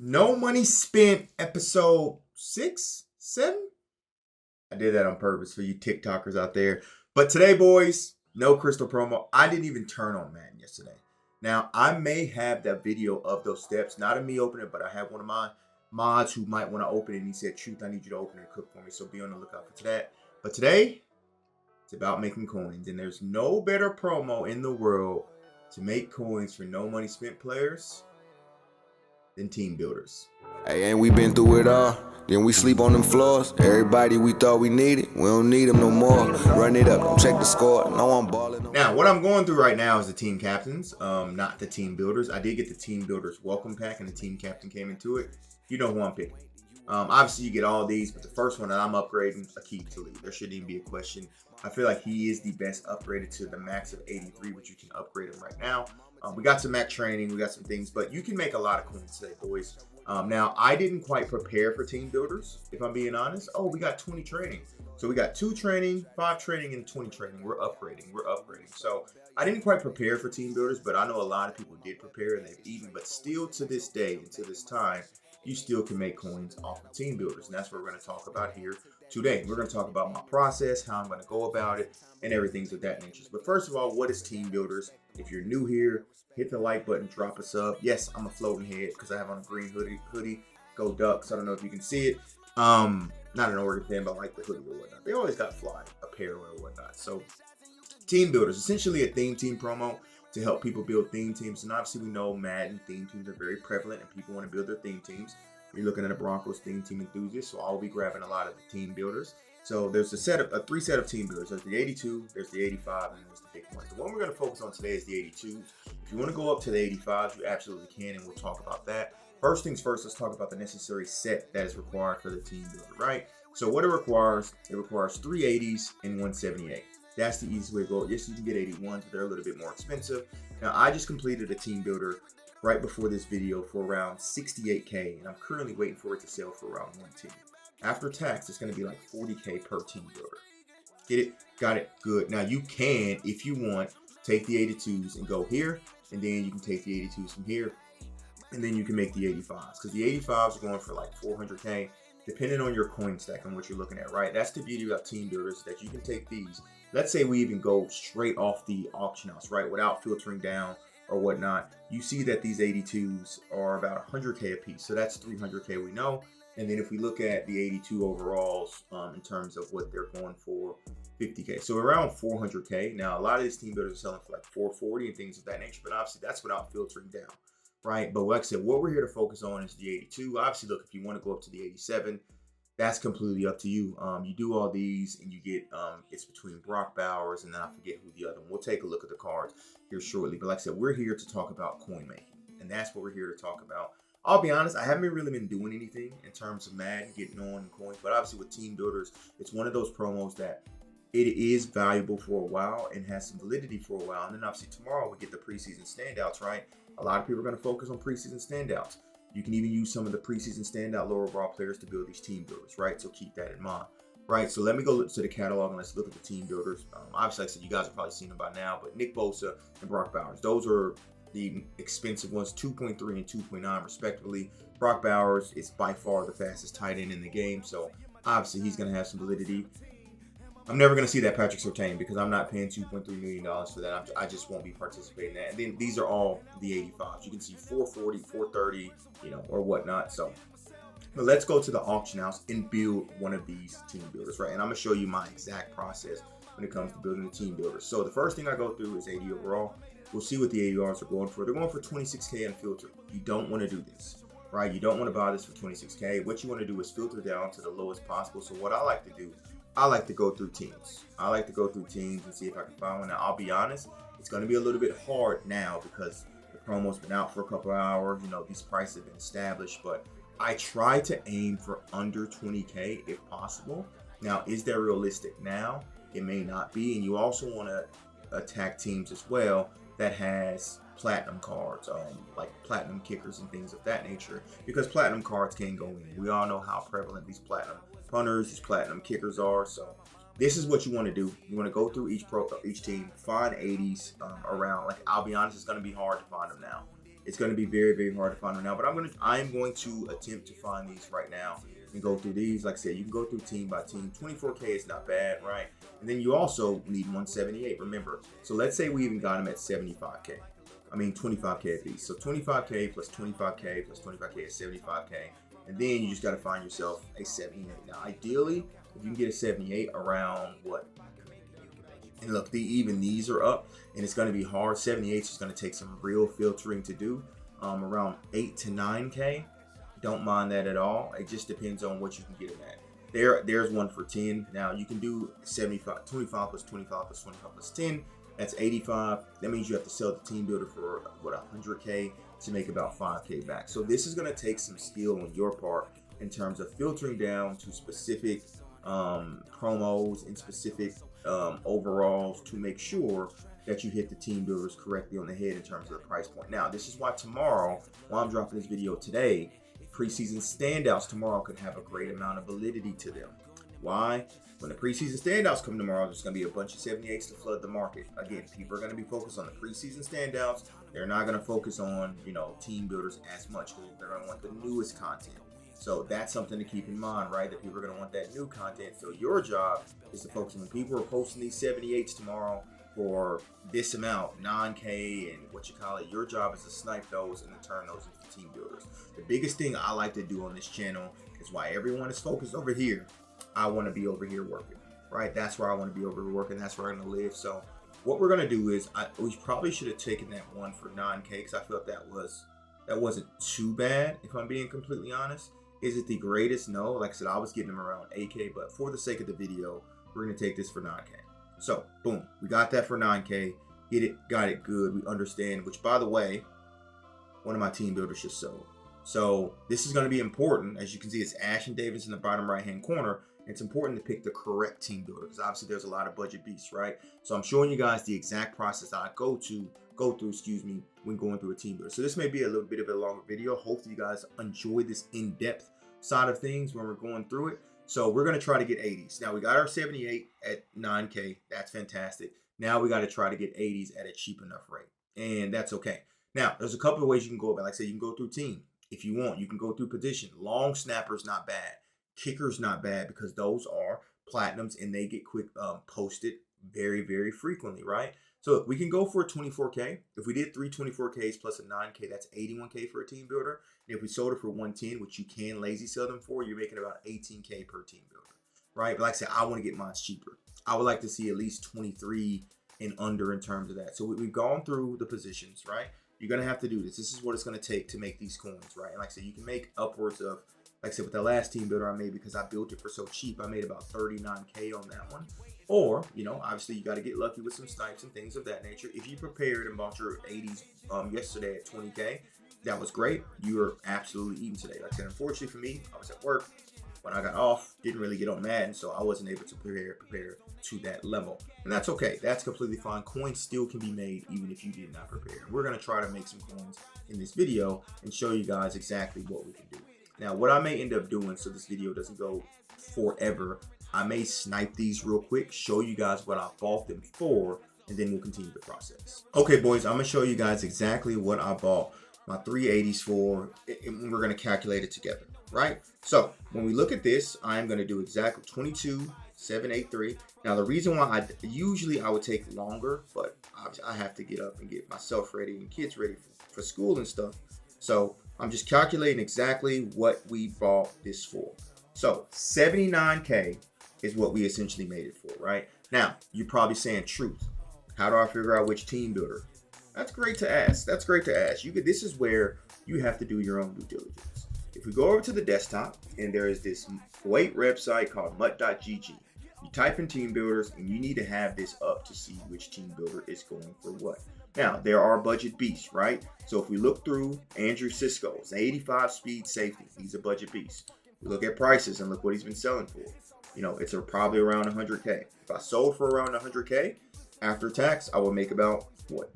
No Money Spent, episode 6, 7? I did that on purpose for you TikTokers out there. But today, boys, no crystal promo. I didn't even turn on Madden yesterday. Now, I may have that video of those steps. Not of me opening it, but I have one of my mods who might want to open it. And he said, Truth, I need you to open it and cook for me. So be on the lookout for that. But today, it's about making coins. And there's no better promo in the world to make coins for no money spent players than team builders. Hey, ain't we been through it all? Then we sleep on them floors. Everybody we thought we needed, we don't need them no more. Run it up, don't check the score. No, I'm balling. Now, what I'm going through right now is the team captains, not the team builders. I did get the team builders welcome pack, and the team captain came into it. You know who I'm picking. Obviously, you get all these, but the first one that I'm upgrading, Akeem Talib. There shouldn't even be a question. I feel like he is the best upgraded to the max of 83, which you can upgrade him right now. We got some max training, we got some things, but you can make a lot of coins today, boys. Now, I didn't quite prepare for team builders, if I'm being honest. Oh, we got 20 training. So we got 2 training, 5 training, and 20 training. We're upgrading. So I didn't quite prepare for team builders, but I know a lot of people did prepare and they've eaten. But still to this day and to this time, you still can make coins off of team builders. And that's what we're going to talk about here today. We're going to talk about my process, how I'm going to go about it, and everything of that nature. But first of all, what is team builders? If you're new here, hit the like button, drop a sub. Yes, I'm a floating head because I have on a green hoodie. Go Ducks. I don't know if you can see it. Not an Oregon fan, but I like the hoodie or whatnot. They always got fly apparel or whatnot. So team builders, essentially a theme team promo to help people build theme teams. And obviously we know Madden theme teams are very prevalent and people want to build their theme teams. You're looking at a Broncos theme team enthusiast, so I'll be grabbing a lot of the team builders. So there's a 3 set of team builders. There's the 82, there's the 85, and there's the big one. The one we're going to focus on today is the 82. If you want to go up to the 85, you absolutely can, and we'll talk about that. First things first, let's talk about the necessary set that is required for the team builder, right? So what it requires 3 80s and 178. That's the easiest way to go. Yes, you can get 81s, but they're a little bit more expensive. Now, I just completed a team builder right before this video for around 68K, and I'm currently waiting for it to sell for around 110. After tax, it's going to be like 40K per team builder. Get it? Got it? Good. Now, you can, if you want, take the 82s and go here, and then you can take the 82s from here, and then you can make the 85s, because the 85s are going for like 400K, depending on your coin stack and what you're looking at, right? That's the beauty about team builders, that you can take these. Let's say we even go straight off the auction house, right, without filtering down or whatnot. You see that these 82s are about 100K a piece, so that's 300K we know. And then if we look at the 82 overalls in terms of what they're going for, 50K. So around 400K. Now, a lot of these team builders are selling for like 440 and things of that nature, but obviously that's without filtering down, right? But like I said, what we're here to focus on is the 82. Obviously, look, if you want to go up to the 87, that's completely up to you. You do all these and you get, it's between Brock Bowers and then I forget who the other one. We'll take a look at the cards here shortly. But like I said, we're here to talk about coin making, and that's what we're here to talk about. I'll be honest, I haven't really been doing anything in terms of Madden, getting on coins, but obviously with team builders, it's one of those promos that it is valuable for a while and has some validity for a while. And then obviously tomorrow we get the preseason standouts, right? A lot of people are going to focus on preseason standouts. You can even use some of the preseason standout lower overall players to build these team builders, right? So keep that in mind, right? So let me go to the catalog and let's look at the team builders. Obviously, like I said, you guys have probably seen them by now, but Nick Bosa and Brock Bowers, those are the expensive ones, 2.3 and 2.9 respectively. Brock Bowers is by far the fastest tight end in the game, so obviously he's going to have some validity. I'm never going to see that Patrick Surtain because I'm not paying $2.3 million for that. I just won't be participating in that. And then these are all the 85s. You can see 440, 430, or whatnot. So, but let's go to the auction house and build one of these team builders, right? And I'm going to show you my exact process when it comes to building a team builder. So the first thing I go through is 80 overall. We'll see what the ADRs are going for. They're going for 26K unfiltered. You don't want to do this, right? You don't want to buy this for 26K. What you want to do is filter down to the lowest possible. So what I like to do, I like to go through teams. I like to go through teams and see if I can find one. Now, I'll be honest, it's going to be a little bit hard now because the promo's been out for a couple of hours. These prices have been established, but I try to aim for under 20K if possible. Now, is that realistic? Now, it may not be. And you also want to attack teams as well that has platinum cards, like platinum kickers and things of that nature, because platinum cards can go in. We all know how prevalent these platinum punters, these platinum kickers are. So this is what you want to do. You want to go through each team, find 80s around. Like, I'll be honest, it's going to be hard to find them now. It's going to be very, very hard to find right now, but I am going to attempt to find these right now and go through these. Like I said, you can go through team by team. 24K is not bad, right? And then you also need 178, remember. So let's say we even got them at 75K. I mean 25K at least. So 25K plus 25K plus 25K is 75K. And then you just got to find yourself a 78. Now, ideally, if you can get a 78 around what? And look, even these are up, and it's going to be hard. 78 is going to take some real filtering to do. Around 8 to 9K. Don't mind that at all. It just depends on what you can get them at. There's one for 10. Now, you can do 75, 25 plus 25 plus 25 plus 10. That's 85. That means you have to sell the team builder for, what, 100K to make about 5K back. So this is going to take some skill on your part in terms of filtering down to specific promos and specific overalls to make sure that you hit the team builders correctly on the head in terms of the price point. Now, this is why tomorrow, while I'm dropping this video today, preseason standouts tomorrow could have a great amount of validity to them. Why? When the preseason standouts come tomorrow, there's going to be a bunch of 78s to flood the market. Again, people are going to be focused on the preseason standouts. They're not going to focus on, team builders as much because they're going to want the newest content. So that's something to keep in mind, right? That people are going to want that new content. So your job is to focus on when people are posting these 78s tomorrow for this amount, 9K and what you call it. Your job is to snipe those and to turn those into team builders. The biggest thing I like to do on this channel is why everyone is focused over here. I want to be over here working, right? That's where I want to be over here working. That's where I'm going to live. So what we're going to do is we probably should have taken that one for 9K because I felt that wasn't too bad, if I'm being completely honest. Is it the greatest? No. Like I said, I was getting them around 8K, but for the sake of the video, we're going to take this for 9K. So, boom, we got that for 9K. Got it good. We understand, which, by the way, one of my team builders just sold. So, this is going to be important. As you can see, it's Ash and Davis in the bottom right-hand corner. It's important to pick the correct team builder because obviously there's a lot of budget beasts, right? So, I'm showing you guys the exact process I go through, when going through a team builder. So, this may be a little bit of a longer video. Hopefully, you guys enjoy this in-depth side of things when we're going through it. So we're going to try to get 80s. Now we got our 78 at 9K. That's fantastic. Now we got to try to get 80s at a cheap enough rate. And that's okay. Now there's a couple of ways you can go about it. Like I said, you can go through team. If you want, you can go through position. Long snappers, not bad. Kickers, not bad because those are platinums and they get quick posted very, very frequently, right? So we can go for a 24K. If we did 3 24Ks plus a 9K, that's 81K for a team builder. And if we sold it for 110, which you can lazy sell them for, you're making about 18K per team builder, right? But like I said, I want to get mine cheaper. I would like to see at least 23 and under in terms of that. So we've gone through the positions, right? You're going to have to do this. This is what it's going to take to make these coins, right? And like I said, you can make upwards of, like I said, with the last team builder I made, because I built it for so cheap, I made about 39K on that one. Or, obviously you got to get lucky with some snipes and things of that nature. If you prepared and bought your 80s yesterday at 20K, that was great. You were absolutely eating today. Like I said, unfortunately for me, I was at work. When I got off, didn't really get on Madden, so I wasn't able to prepare to that level. And that's okay. That's completely fine. Coins still can be made even if you did not prepare. We're going to try to make some coins in this video and show you guys exactly what we can do. Now, what I may end up doing, so this video doesn't go forever, I may snipe these real quick, show you guys what I bought them for, and then we'll continue the process. Okay, boys, I'm going to show you guys exactly what I bought my 380s for, and we're going to calculate it together, right? So when we look at this, I'm going to do exactly 22,783. Now, the reason why usually I would take longer, but I have to get up and get myself ready and kids ready for school and stuff. So I'm just calculating exactly what we bought this for. So 79K is what we essentially made it for, right? Now, you're probably saying, Truth, how do I figure out which team builder? That's great to ask. That's great to ask. This is where you have to do your own due diligence. If we go over to the desktop, and there is this great website called mutt.gg, you type in team builders, and you need to have this up to see which team builder is going for what. Now, there are budget beasts, right? So if we look through Andrew Cisco's 85 speed safety, he's a budget beast. We look at prices and look what he's been selling for. It's probably around 100K. If I sold for around 100K, after tax, I would make about,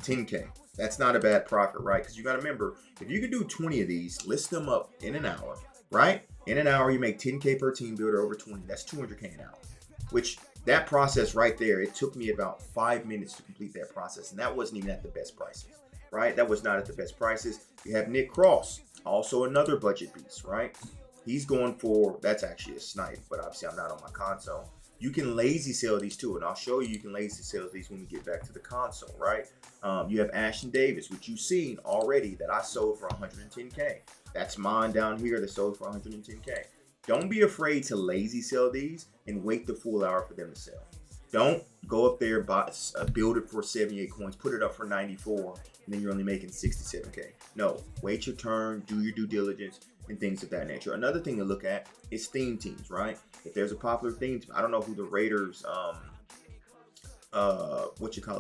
10K. That's not a bad profit, right? Because you got to remember, if you can do 20 of these, list them up in an hour, right? In an hour, you make 10K per team builder over 20. That's 200K an hour, which that process right there, it took me about 5 minutes to complete that process. And that wasn't even at the best prices. right? That was not at the best prices. You have Nick Cross, also another budget beast, right? He's going for, that's actually a snipe, but obviously I'm not on my console. You can lazy sell these too, and I'll show you can lazy sell these when we get back to the console, right? You have Ashton Davis, which you've seen already that I sold for 110K. That's mine down here that sold for 110K. Don't be afraid to lazy sell these and wait the full hour for them to sell. Don't go up there, build it for 78 coins, put it up for 94, and then you're only making 67K. No, wait your turn, do your due diligence, and things of that nature. Another thing to look at is theme teams, right? If there's a popular theme team, I don't know who the Raiders,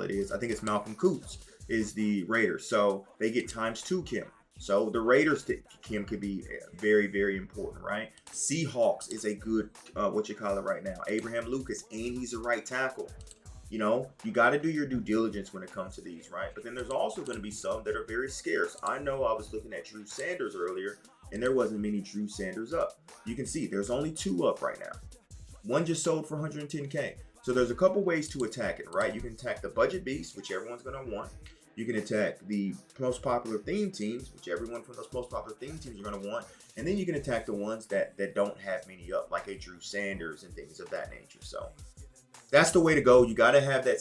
is. I think it's Malcolm Coots is the Raiders. So they get ×2 Kim. So the Raiders Kim could be very, very important, right? Seahawks is a good, right now. Abraham Lucas, and he's a right tackle. You know, you got to do your due diligence when it comes to these, right? But then there's also going to be some that are very scarce. I know I was looking at Drew Sanders earlier, and there wasn't many Drew Sanders up. You can see there's only 2 up right now. One just sold for 110K. So there's a couple ways to attack it, right? You can attack the budget beast, which everyone's going to want. You can attack the most popular theme teams, which everyone from those most popular theme teams are going to want. And then you can attack the ones that don't have many up, like a Drew Sanders and things of that nature. So that's the way to go. You got to have that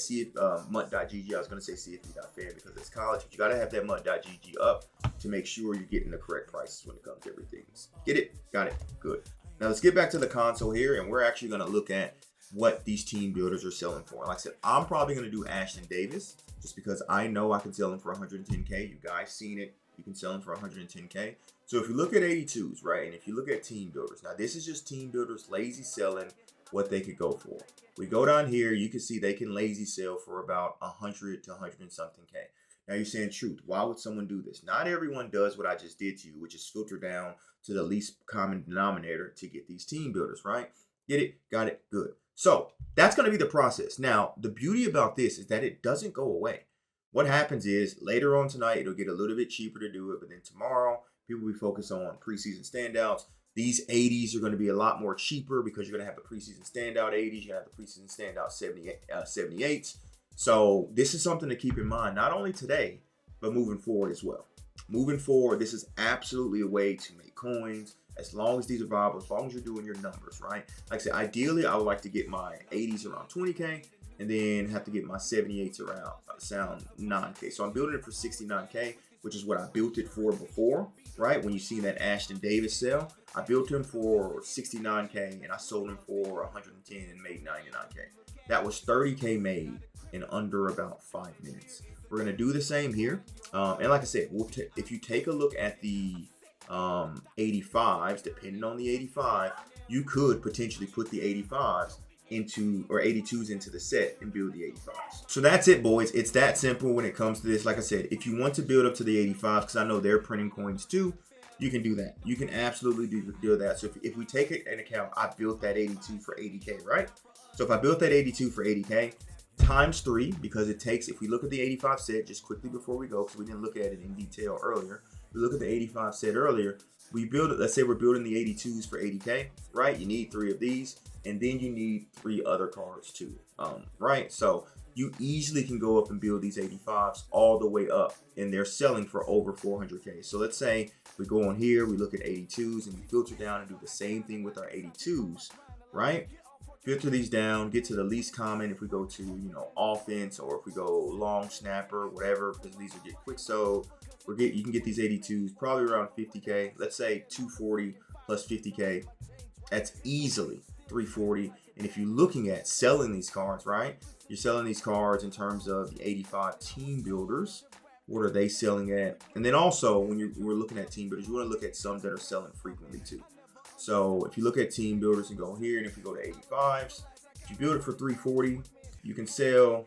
mutt.gg. I was going to say CFB.fan because it's college. But you got to have that mutt.gg up to make sure you're getting the correct prices when it comes to everything. Get it? Got it? Good. Now let's get back to the console here, and we're actually going to look at what these team builders are selling for. Like I said, I'm probably going to do Ashton Davis just because I know I can sell him for 110K. You guys seen it. You can sell him for 110K. So if you look at 82s, right, and if you look at team builders, now this is just team builders lazy selling what they could go for. We go down here, you can see they can lazy sell for about 100 to 100 and something K. Now you're saying, Truth, why would someone do this? Not everyone does what I just did to you, which is filter down to the least common denominator to get these team builders, right? Get it? Got it? Good. So that's going to be the process. Now, the beauty about this is that it doesn't go away. What happens is later on tonight, it'll get a little bit cheaper to do it, but then tomorrow, people will be focused on preseason standouts. These 80s are going to be a lot more cheaper because you're going to have the preseason standout 80s. You're going to have the preseason standout 78s. So this is something to keep in mind, not only today, but moving forward as well. Moving forward, this is absolutely a way to make coins as long as these are viable, as long as you're doing your numbers, right? Like I said, ideally, I would like to get my 80s around 20K and then have to get my 78s around 9K. So I'm building it for 69K, which is what I built it for before, right? When you see that Ashton Davis sell, I built him for 69K and I sold him for 110 and made 99K. That was 30K made in under about 5 minutes. We're gonna do the same here. And like I said, if you take a look at the 85s, depending on the 85, you could potentially put the 85s into, or 82s into the set and build the 85s. So that's it, boys. It's that simple when it comes to this. Like I said, if you want to build up to the 85s, because I know they're printing coins too, you can do that. You can absolutely do that. So if we take it in account, I built that 82 for 80K, right? So if I built that 82 for 80K, times 3, because it takes, if we look at the 85 set, just quickly before we go, because we didn't look at it in detail earlier, we look at the 85 set earlier, we build it, let's say we're building the 82s for 80K, right? You need 3 of these, and then you need 3 other cards too, right? So you easily can go up and build these 85s all the way up, and they're selling for over 400K. So let's say we go on here, we look at 82s, and we filter down and do the same thing with our 82s, right? Filter these down, get to the least common if we go to, you know, offense, or if we go long snapper, whatever, because these will get quick sold. You can get these 82s probably around 50K. Let's say 240 plus 50K. That's easily 340. And if you're looking at selling these cards, right? You're selling these cards in terms of the 85 team builders. What are they selling at? And then also, when we're looking at team builders, you want to look at some that are selling frequently too. So if you look at team builders and go here, and if you go to 85s, if you build it for 340, you can sell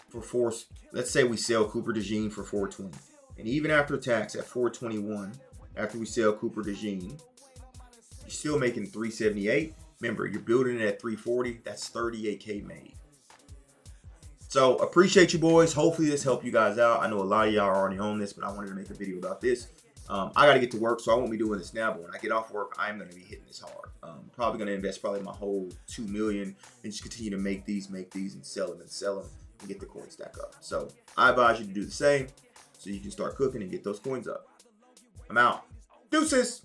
for let's say we sell Cooper DeJean for 420. And even after tax at 421, after we sell Cooper DeJean, you're still making 378. Remember, you're building it at 340. That's 38K made. So appreciate you, boys. Hopefully this helped you guys out. I know a lot of y'all are already on this, but I wanted to make a video about this. I got to get to work, so I won't be doing this now, but when I get off work, I'm going to be hitting this hard. Probably going to invest my whole $2 million and just continue to make these, and sell them, and get the coin stack up. So I advise you to do the same. so you can start cooking and get those coins up. I'm out. Deuces.